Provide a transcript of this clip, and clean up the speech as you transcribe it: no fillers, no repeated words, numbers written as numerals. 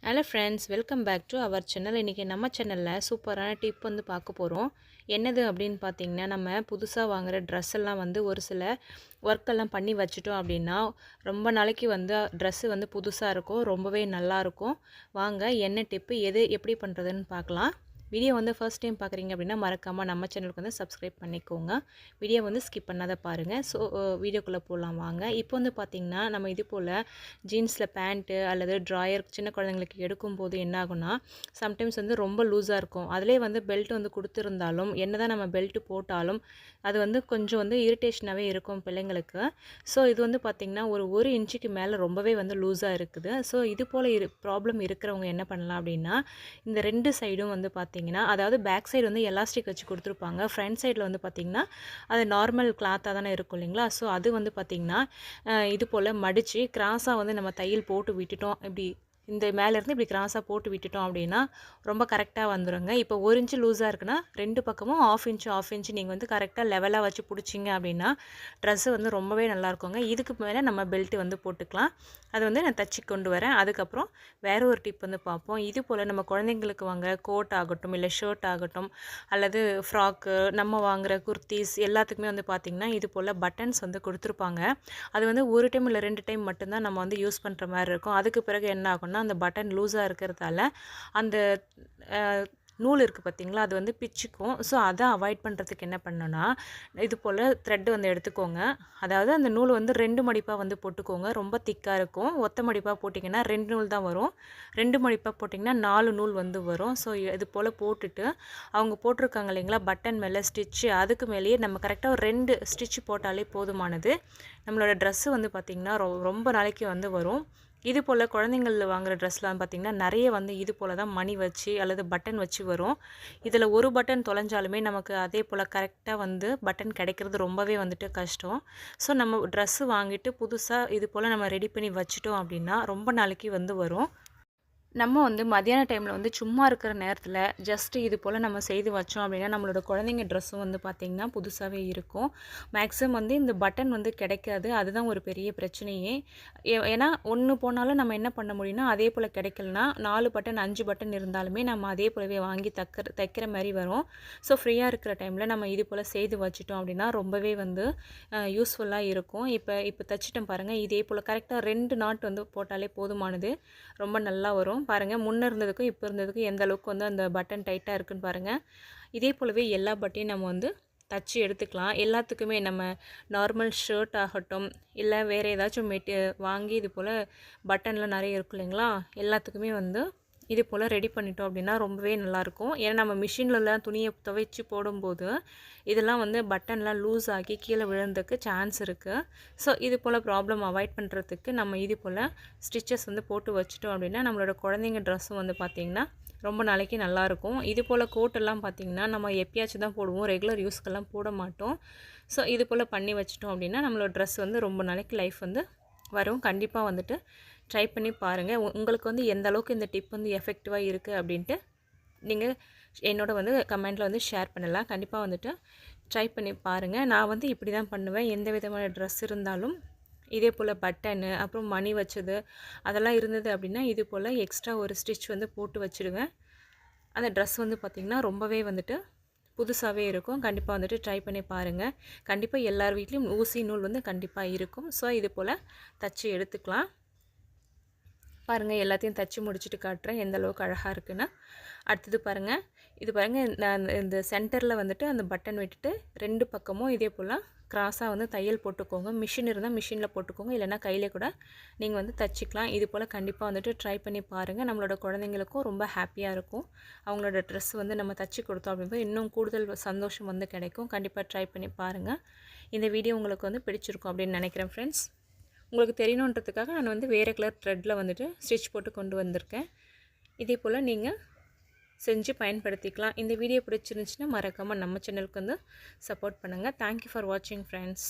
Hello friends, welcome back to our channel. இன்றைக்கி நம்ம சேனலில் சூப்பரான டிப் வந்து பார்க்க போகிறோம். என்னது அப்படின்னு பார்த்தீங்கன்னா, நம்ம புதுசாக வாங்குகிற ட்ரெஸ் எல்லாம் வந்து ஒரு சில ஒர்க்கெல்லாம் பண்ணி வச்சுட்டோம் அப்படின்னா ரொம்ப நாளைக்கு வந்து ட்ரெஸ்ஸு வந்து புதுசாக இருக்கும், ரொம்பவே நல்லாயிருக்கும். வாங்க என்ன டிப்பு எது எப்படி பண்ணுறதுன்னு பார்க்கலாம். வீடியோ வந்து ஃபர்ஸ்ட் டைம் பார்க்குறீங்க அப்படின்னா மறக்காமல் நம்ம சேனலுக்கு வந்து சப்ஸ்கிரைப் பண்ணிக்கோங்க. வீடியோ வந்து ஸ்கிப் பண்ணாத பாருங்கள். ஸோ வீடியோக்குள்ளே போகலாம் வாங்க. இப்போ வந்து பார்த்திங்கன்னா, நம்ம இது போல் ஜீன்ஸில் பேண்ட்டு அல்லது ட்ராயர் சின்ன குழந்தைங்களுக்கு எடுக்கும்போது என்ன ஆகும்னா, சம்டைம்ஸ் வந்து ரொம்ப லூஸாக இருக்கும். அதிலே வந்து பெல்ட் வந்து கொடுத்துருந்தாலும் என்ன தான் நம்ம பெல்ட்டு போட்டாலும் அது வந்து கொஞ்சம் வந்து இரிட்டேஷனாகவே இருக்கும் பிள்ளைங்களுக்கு. ஸோ இது வந்து பார்த்திங்கன்னா ஒரு இன்ச்சுக்கு மேலே ரொம்பவே வந்து லூஸாக இருக்குது. ஸோ இது போல் ப்ராப்ளம் இருக்கிறவங்க என்ன பண்ணலாம் அப்படின்னா, இந்த 2 சைடும் வந்து பார்த்திங்கன்னா, அதாவது பேக் சைடு வந்து எலாஸ்டிக் வச்சு கொடுத்துருப்பாங்க. ஃப்ரண்ட் சைடில் வந்து பார்த்திங்கன்னா அது நார்மல் கிளாத்தாக தானே இருக்கும் இல்லைங்களா. ஸோ அது வந்து பார்த்திங்கன்னா இது போல் மடித்து கிராஸாக வந்து நம்ம தையல் போட்டு விட்டுட்டோம். இப்படி இந்த மேலேருந்து இப்படி கிராஸாக போட்டு விட்டுட்டோம் அப்படின்னா ரொம்ப கரெக்டாக வந்துடுங்க. இப்போ 1 இன்ச்சு லூஸாக இருக்குன்னா 2 பக்கமும் ஆஃப் இன்ச்சு நீங்கள் வந்து கரெக்டாக லெவலாக வச்சு பிடிச்சிங்க அப்படின்னா ட்ரெஸ்ஸு வந்து ரொம்பவே நல்லாயிருக்குங்க. இதுக்கு மேலே நம்ம பெல்ட்டு வந்து போட்டுக்கலாம். அது வந்து நான் தச்சு கொண்டு வரேன். அதுக்கப்புறம் வேறு ஒரு டிப் வந்து பார்ப்போம். இது போல் நம்ம குழந்தைங்களுக்கு வாங்குகிற கோட் ஆகட்டும், இல்லை ஷர்ட் ஆகட்டும், அல்லது ஃப்ராக்கு, நம்ம வாங்குகிற குர்த்திஸ் எல்லாத்துக்குமே வந்து பார்த்திங்கன்னா இது போல் பட்டன்ஸ் வந்து கொடுத்துருப்பாங்க. அது வந்து 1 டைம் இல்லை 2 டைம் மட்டும்தான் நம்ம வந்து யூஸ் பண்ணுற மாதிரி இருக்கும். அதுக்கு பிறகு என்ன ஆகும்னா, அந்த பட்டன் லூஸாக இருக்கிறதால அந்த நூல் இருக்குது பார்த்திங்களா, அது வந்து பிச்சுக்கும். ஸோ அதை அவாய்ட் பண்ணுறதுக்கு என்ன பண்ணணும்னா, இது போல் த்ரெட் வந்து எடுத்துக்கோங்க. அதாவது அந்த நூல் வந்து 2 மடிப்பாக வந்து போட்டுக்கோங்க. ரொம்ப திக்காக இருக்கும். ஒத்த மடிப்பாக போட்டிங்கன்னா 2 நூல் தான் வரும். 2 மடிப்பாக போட்டிங்கன்னா 4 நூல் வந்து வரும். ஸோ இது போல் போட்டுட்டு அவங்க போட்டிருக்காங்க இல்லைங்களா பட்டன் மேலே ஸ்டிச்சு, அதுக்கு மேலேயே நம்ம கரெக்டாக ஒரு 2 ஸ்டிச்சு போட்டாலே போதுமானது. நம்மளோட ட்ரெஸ்ஸு வந்து பார்த்திங்கன்னா ரொம்ப நாளைக்கு வந்து வரும். இது போல் குழந்தைங்களில் வாங்குகிற ட்ரெஸ்லாம் பார்த்திங்கன்னா நிறைய வந்து இது போல் தான் மணி வச்சு அல்லது பட்டன் வச்சு வரும். இதில் ஒரு பட்டன் தொலைஞ்சாலுமே நமக்கு அதே போல் கரெக்டாக வந்து பட்டன் கிடைக்கிறது ரொம்பவே வந்துட்டு கஷ்டம். ஸோ நம்ம ட்ரெஸ்ஸு வாங்கிட்டு புதுசாக இது போல் நம்ம ரெடி பண்ணி வச்சுட்டோம் அப்படின்னா ரொம்ப நாளைக்கு வந்து வரும். நம்ம வந்து மத்தியான டைமில் வந்து சும்மா இருக்கிற நேரத்தில் ஜஸ்ட்டு இது போல் நம்ம செய்து வச்சோம் அப்படின்னா நம்மளோட குழந்தைங்க ட்ரெஸ்ஸும் வந்து பார்த்திங்கன்னா புதுசாகவே இருக்கும். மேக்ஸிமம் வந்து இந்த பட்டன் வந்து கிடைக்காது. அதுதான் ஒரு பெரிய பிரச்சனையே. ஏன்னா ஒன்று போனாலும் நம்ம என்ன பண்ண முடியும்னா, அதே போல் கிடைக்கலனா 4 பட்டன் 5 பட்டன் இருந்தாலுமே நம்ம அதே போலவே வாங்கி தைக்கிற மாதிரி வரும். ஸோ ஃப்ரீயாக இருக்கிற டைமில் நம்ம இது போல் செய்து வச்சிட்டோம் அப்படின்னா ரொம்பவே வந்து யூஸ்ஃபுல்லாக இருக்கும். இப்போ தைச்சிட்டோம் பாருங்கள். இதே போல் கரெக்டாக 2 நாட் வந்து போட்டாலே போதுமானது. ரொம்ப நல்லா வரும் பாருங்கள். முன்னே இருந்ததுக்கும் இப்போ இருந்ததுக்கும் எந்த அளவுக்கு வந்து அந்த பட்டன் டைட்டாக இருக்குன்னு பாருங்கள். இதே போலவே எல்லா பட்டையும் நம்ம வந்து தச்சு எடுத்துக்கலாம். எல்லாத்துக்குமே நம்ம நார்மல் ஷர்ட் ஆகட்டும், இல்லை வேறு ஏதாச்சும் வாங்கி இது போல் பட்டன்லாம் நிறைய இருக்கும் இல்லைங்களா, எல்லாத்துக்குமே வந்து இது போல் ரெடி பண்ணிட்டோம் அப்படின்னா ரொம்பவே நல்லாயிருக்கும். ஏன்னா நம்ம மிஷின்லலாம் துணியை துவைச்சி போடும்போது இதெல்லாம் வந்து பட்டன்லாம் லூஸ் ஆகி கீழே விழுறதுக்கு சான்ஸ் இருக்குது. ஸோ இது போல் ப்ராப்ளம் அவாய்ட் பண்ணுறதுக்கு நம்ம இது போல் ஸ்டிச்சஸ் வந்து போட்டு வச்சிட்டோம் அப்படின்னா நம்மளோட குழந்தைங்க ட்ரெஸ்ஸும் வந்து பார்த்திங்கன்னா ரொம்ப நாளைக்கு நல்லாயிருக்கும். இது போல் கோட்டெல்லாம் பார்த்திங்கன்னா நம்ம எப்பயாச்சும் தான் போடுவோம், ரெகுலர் யூஸ்க்கெல்லாம் போட மாட்டோம். ஸோ இது போல் பண்ணி வச்சிட்டோம் அப்படின்னா நம்மளோட ட்ரெஸ் வந்து ரொம்ப நாளைக்கு லைஃப் வந்து வரும். கண்டிப்பாக வந்துட்டு ட்ரை பண்ணி பாருங்கள். உங்களுக்கு வந்து எந்த அளவுக்கு இந்த டிப் வந்து எஃபெக்டிவாக இருக்குது அப்படின்ட்டு நீங்கள் என்னோட வந்து கமெண்ட்டில் வந்து ஷேர் பண்ணலாம். கண்டிப்பாக வந்துட்டு ட்ரை பண்ணி பாருங்கள். நான் வந்து இப்படி தான் பண்ணுவேன். எந்த விதமான ட்ரெஸ் இருந்தாலும் இதே போல் பட்டனு அப்புறம் மணி வச்சது அதெல்லாம் இருந்தது அப்படின்னா இது போல் எக்ஸ்ட்ரா ஒரு ஸ்டிச் வந்து போட்டு வச்சுடுவேன். அந்த ட்ரெஸ் வந்து பார்த்திங்கன்னா ரொம்பவே வந்துட்டு புதுசாகவே இருக்கும். கண்டிப்பாக வந்துட்டு ட்ரை பண்ணி பாருங்கள். கண்டிப்பாக எல்லார் வீட்லேயும் ஊசி நூல் வந்து கண்டிப்பாக இருக்கும். ஸோ இது போல் தச்சு எடுத்துக்கலாம். பாருங்கள், எல்லாத்தையும் தச்சு முடிச்சுட்டு காட்டுறேன் எந்த அளவுக்கு அழகாக இருக்குன்னு. அடுத்தது பாருங்கள், இது பாருங்கள், நான் இந்த சென்டரில் வந்துட்டு அந்த பட்டன் விட்டுட்டு 2 பக்கமும் இதே போல் கிராஸாக வந்து தையல் போட்டுக்கோங்க. மிஷின் இருந்தால் மிஷினில் போட்டுக்கோங்க, இல்லைனா கையிலே கூட நீங்கள் வந்து தச்சுக்கலாம். இது போல் கண்டிப்பாக வந்துட்டு ட்ரை பண்ணி பாருங்கள். நம்மளோட குழந்தைங்களுக்கும் ரொம்ப ஹாப்பியாக இருக்கும். அவங்களோட ட்ரெஸ் வந்து நம்ம தச்சு கொடுத்தோம் அப்படிங்கும்போது இன்னும் கூடுதல் சந்தோஷம் வந்து கிடைக்கும். கண்டிப்பாக ட்ரை பண்ணி பாருங்கள். இந்த வீடியோ உங்களுக்கு வந்து பிடிச்சிருக்கும் அப்படின்னு நினைக்கிறேன் ஃப்ரெண்ட்ஸ். உங்களுக்கு தெரியணுன்றதுக்காக நான் வந்து வேறு கலர் த்ரெட்டில் வந்துட்டு ஸ்டிச் போட்டு கொண்டு வந்திருக்கேன். இதே போல் நீங்கள் செஞ்சு பயன்படுத்திக்கலாம். இந்த வீடியோ பிடிச்சிருந்துச்சுன்னா மறக்காமல் நம்ம சேனலுக்கு வந்து சப்போர்ட் பண்ணுங்கள். தேங்க்யூ ஃபார் வாட்சிங் ஃப்ரெண்ட்ஸ்.